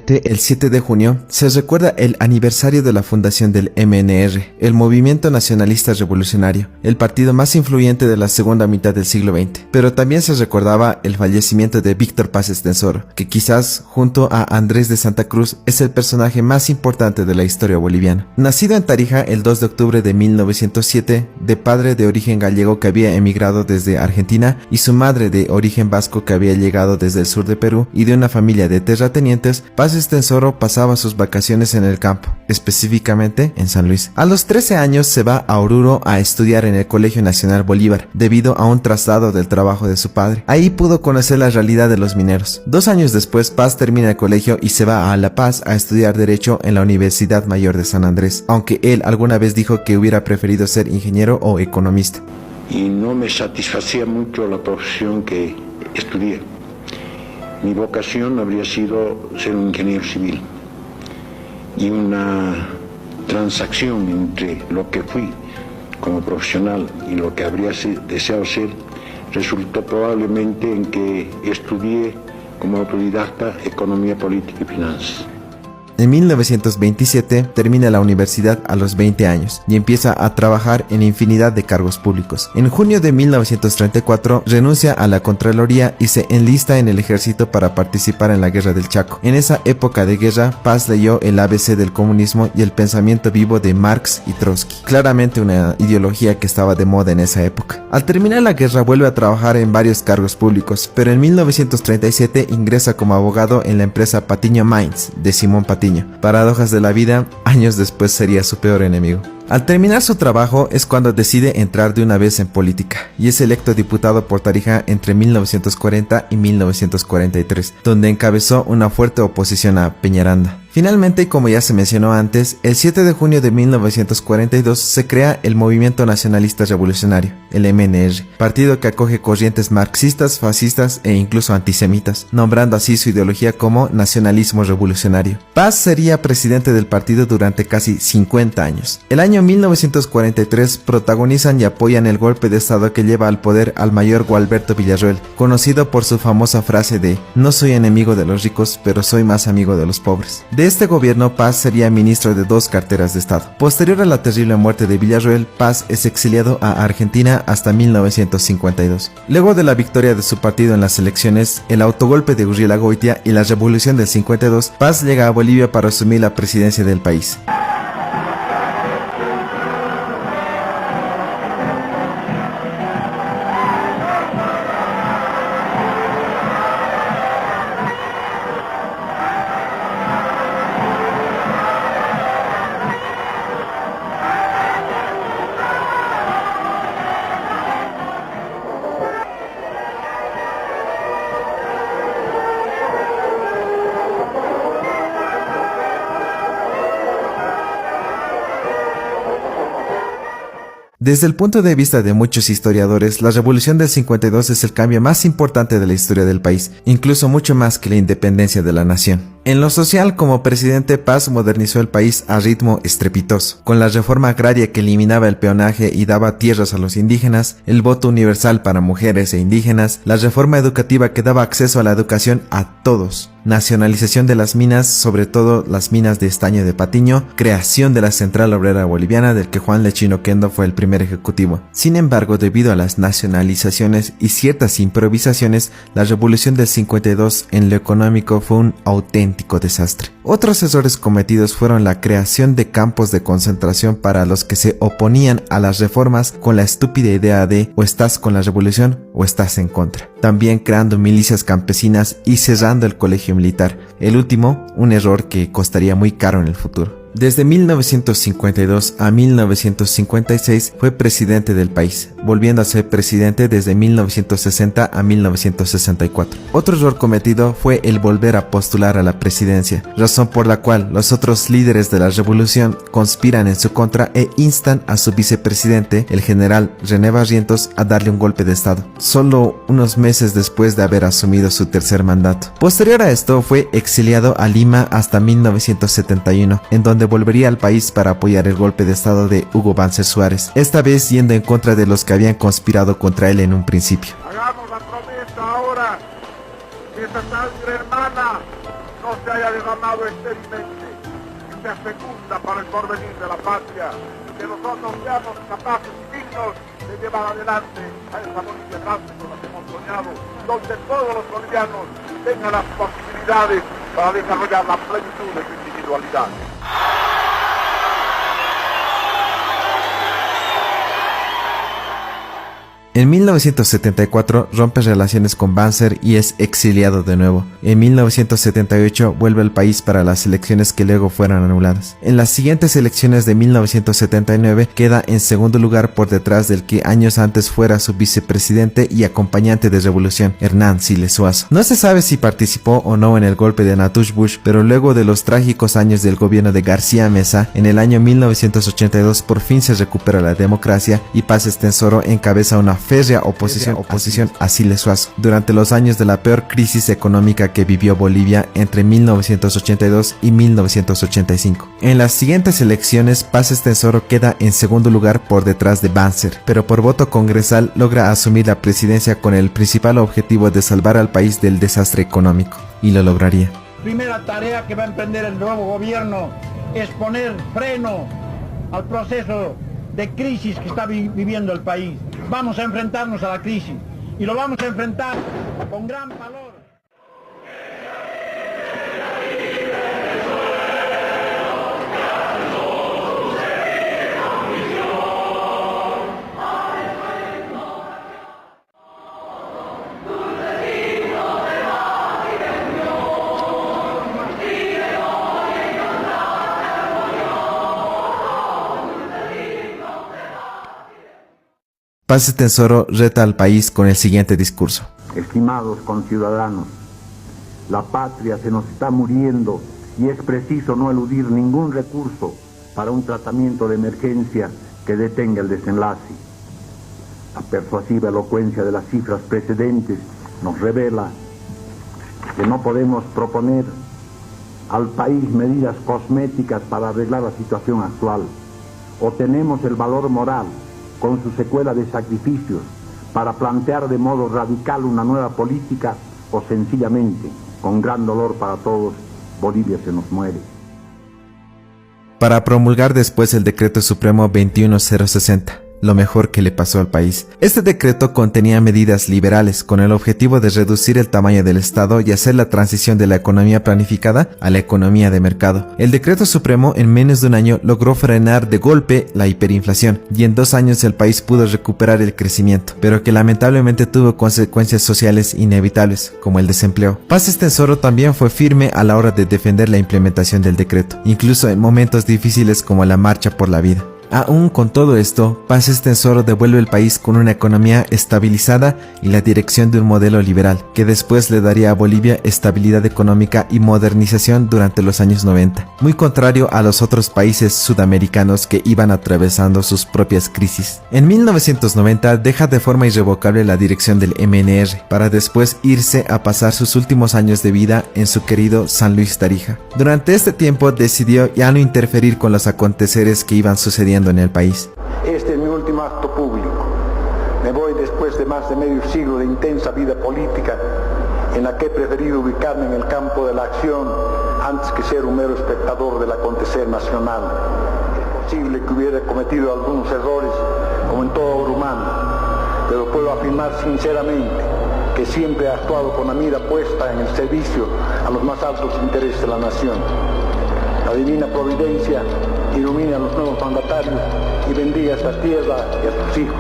Actualmente, el 7 de junio, se recuerda el aniversario de la fundación del MNR, el Movimiento Nacionalista Revolucionario, el partido más influyente de la segunda mitad del siglo XX. Pero también se recordaba el fallecimiento de Víctor Paz Estenssoro, que quizás, junto a Andrés de Santa Cruz, es el personaje más importante de la historia boliviana. Nacido en Tarija el 2 de octubre de 1907, de padre de origen gallego que había emigrado desde Argentina y su madre de origen vasco que había llegado desde el sur de Perú, y de una familia de terratenientes, Paz Estenssoro pasaba sus vacaciones en el campo, específicamente en San Luis. A los 13 años se va a Oruro a estudiar en el Colegio Nacional Bolívar, debido a un traslado del trabajo de su padre. Ahí pudo conocer la realidad de los mineros. 2 años después, Paz termina el colegio y se va a La Paz a estudiar Derecho en la Universidad Mayor de San Andrés, aunque él alguna vez dijo que hubiera preferido ser ingeniero o economista. Y no me satisfacía mucho la profesión que estudié. Mi vocación habría sido ser un ingeniero civil, y una transacción entre lo que fui como profesional y lo que habría deseado ser resultó probablemente en que estudié como autodidacta economía política y finanzas. En 1927 termina la universidad a los 20 años y empieza a trabajar en infinidad de cargos públicos. En junio de 1934 renuncia a la Contraloría y se enlista en el ejército para participar en la Guerra del Chaco. En esa época de guerra, Paz leyó el ABC del comunismo y el pensamiento vivo de Marx y Trotsky, claramente una ideología que estaba de moda en esa época. Al terminar la guerra vuelve a trabajar en varios cargos públicos, pero en 1937 ingresa como abogado en la empresa Patiño Mines de Simón Patiño. Paradojas de la vida, años después sería su peor enemigo. Al terminar su trabajo es cuando decide entrar de una vez en política y es electo diputado por Tarija entre 1940 y 1943, donde encabezó una fuerte oposición a Peñaranda. Finalmente, como ya se mencionó antes, el 7 de junio de 1942 se crea el Movimiento Nacionalista Revolucionario, el MNR, partido que acoge corrientes marxistas, fascistas e incluso antisemitas, nombrando así su ideología como nacionalismo revolucionario. Paz sería presidente del partido durante casi 50 años. El año 1943 protagonizan y apoyan el golpe de estado que lleva al poder al mayor Gualberto Villarroel, conocido por su famosa frase de "no soy enemigo de los ricos, pero soy más amigo de los pobres". De este gobierno, Paz sería ministro de 2 carteras de Estado. Posterior a la terrible muerte de Villarroel, Paz es exiliado a Argentina hasta 1952. Luego de la victoria de su partido en las elecciones, el autogolpe de Urrielagoitia y la revolución del 52, Paz llega a Bolivia para asumir la presidencia del país. Desde el punto de vista de muchos historiadores, la Revolución del 52 es el cambio más importante de la historia del país, incluso mucho más que la independencia de la nación. En lo social, como presidente, Paz modernizó el país a ritmo estrepitoso, con la reforma agraria que eliminaba el peonaje y daba tierras a los indígenas, el voto universal para mujeres e indígenas, la reforma educativa que daba acceso a la educación a todos, nacionalización de las minas, sobre todo las minas de estaño de Patiño, creación de la Central Obrera Boliviana, del que Juan Lechín Oquendo fue el primer ejecutivo. Sin embargo, debido a las nacionalizaciones y ciertas improvisaciones, la Revolución del 52 en lo económico fue un auténtico desastre. Otros errores cometidos fueron la creación de campos de concentración para los que se oponían a las reformas con la estúpida idea de o estás con la revolución o estás en contra. También creando milicias campesinas y cerrando el colegio militar. El último, un error que costaría muy caro en el futuro. Desde 1952 a 1956 fue presidente del país, volviendo a ser presidente desde 1960 a 1964. Otro error cometido fue el volver a postular a la presidencia, razón por la cual los otros líderes de la revolución conspiran en su contra e instan a su vicepresidente, el general René Barrientos, a darle un golpe de estado, solo unos meses después de haber asumido su tercer mandato. Posterior a esto fue exiliado a Lima hasta 1971, en donde volvería al país para apoyar el golpe de estado de Hugo Banzer Suárez, esta vez yendo en contra de los que habían conspirado contra él en un principio. Hagamos la promesa ahora que esta sangre hermana no no se haya derramado estérilemente, que sea fecunda para el porvenir de la patria, y que nosotros seamos capaces y dignos de llevar adelante a esa Bolivia grande con la que hemos soñado, donde todos los bolivianos tengan las posibilidades para desarrollar la plenitud de su individualidad. En 1974 rompe relaciones con Banzer y es exiliado de nuevo. En 1978 vuelve al país para las elecciones que luego fueron anuladas. En las siguientes elecciones de 1979 queda en segundo lugar por detrás del que años antes fuera su vicepresidente y acompañante de revolución, Hernán Siles Suazo. No se sabe si participó o no en el golpe de Natush Bush, pero luego de los trágicos años del gobierno de García Meza, en el año 1982 por fin se recupera la democracia y Paz Estenssoro encabeza una férrea oposición a Siles Suazo durante los años de la peor crisis económica que vivió Bolivia entre 1982 y 1985. En las siguientes elecciones, Paz Estenssoro queda en segundo lugar por detrás de Banzer, pero por voto congresal logra asumir la presidencia con el principal objetivo de salvar al país del desastre económico, y lo lograría. Primera tarea que va a emprender el nuevo gobierno es poner freno al proceso de crisis que está viviendo el país. Vamos a enfrentarnos a la crisis y lo vamos a enfrentar con gran valor. Paz Estenssoro reta al país con el siguiente discurso. Estimados conciudadanos, la patria se nos está muriendo y es preciso no eludir ningún recurso para un tratamiento de emergencia que detenga el desenlace. La persuasiva elocuencia de las cifras precedentes nos revela que no podemos proponer al país medidas cosméticas para arreglar la situación actual. O tenemos el valor moral con su secuela de sacrificios para plantear de modo radical una nueva política, o sencillamente, con gran dolor para todos, Bolivia se nos muere. Para promulgar después el decreto supremo 21060, lo mejor que le pasó al país. Este decreto contenía medidas liberales con el objetivo de reducir el tamaño del Estado y hacer la transición de la economía planificada a la economía de mercado. El decreto supremo en menos de un año logró frenar de golpe la hiperinflación y en 2 años el país pudo recuperar el crecimiento, pero que lamentablemente tuvo consecuencias sociales inevitables, como el desempleo. Paz Estenssoro también fue firme a la hora de defender la implementación del decreto, incluso en momentos difíciles como la marcha por la vida. Aún con todo esto, Paz Estenssoro devuelve el país con una economía estabilizada y la dirección de un modelo liberal, que después le daría a Bolivia estabilidad económica y modernización durante los años 90, muy contrario a los otros países sudamericanos que iban atravesando sus propias crisis. En 1990 deja de forma irrevocable la dirección del MNR, para después irse a pasar sus últimos años de vida en su querido San Luis Tarija. Durante este tiempo decidió ya no interferir con los aconteceres que iban sucediendo en el país. Este es mi último acto público. Me voy después de más de medio siglo de intensa vida política en la que he preferido ubicarme en el campo de la acción antes que ser un mero espectador del acontecer nacional. Es posible que hubiera cometido algunos errores, como en todo obra humana, pero puedo afirmar sinceramente que siempre he actuado con la mira puesta en el servicio a los más altos intereses de la nación. La divina providencia ilumina a los nuevos mandatarios y bendiga a esta tierra y a sus hijos.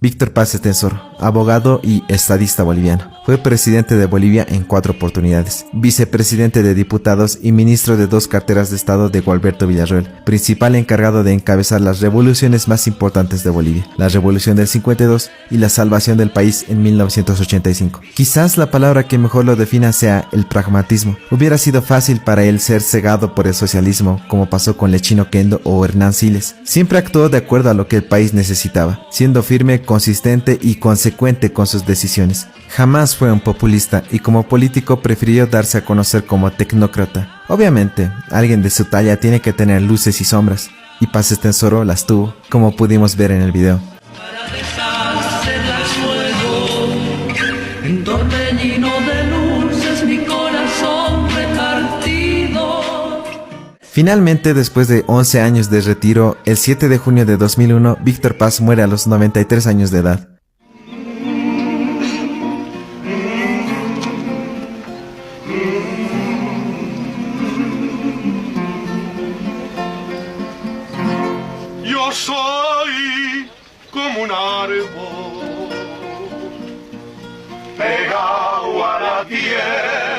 Víctor Paz Estenssoro, abogado y estadista boliviano. Fue presidente de Bolivia en 4 oportunidades, vicepresidente de diputados y ministro de 2 carteras de Estado de Gualberto Villarroel, principal encargado de encabezar las revoluciones más importantes de Bolivia, la Revolución del 52 y la salvación del país en 1985. Quizás la palabra que mejor lo defina sea el pragmatismo. Hubiera sido fácil para él ser cegado por el socialismo, como pasó con Lechino Kendo o Hernán Siles. Siempre actuó de acuerdo a lo que el país necesitaba, siendo firme, consistente y consecuente con sus decisiones. Jamás fue un populista y como político prefirió darse a conocer como tecnócrata. Obviamente, alguien de su talla tiene que tener luces y sombras, y Paz Estenssoro las tuvo, como pudimos ver en el video. En torbellino de luces mi corazón repartido. Finalmente, después de 11 años de retiro, el 7 de junio de 2001, Víctor Paz muere a los 93 años de edad. Yo soy como un árbol pegado a la tierra.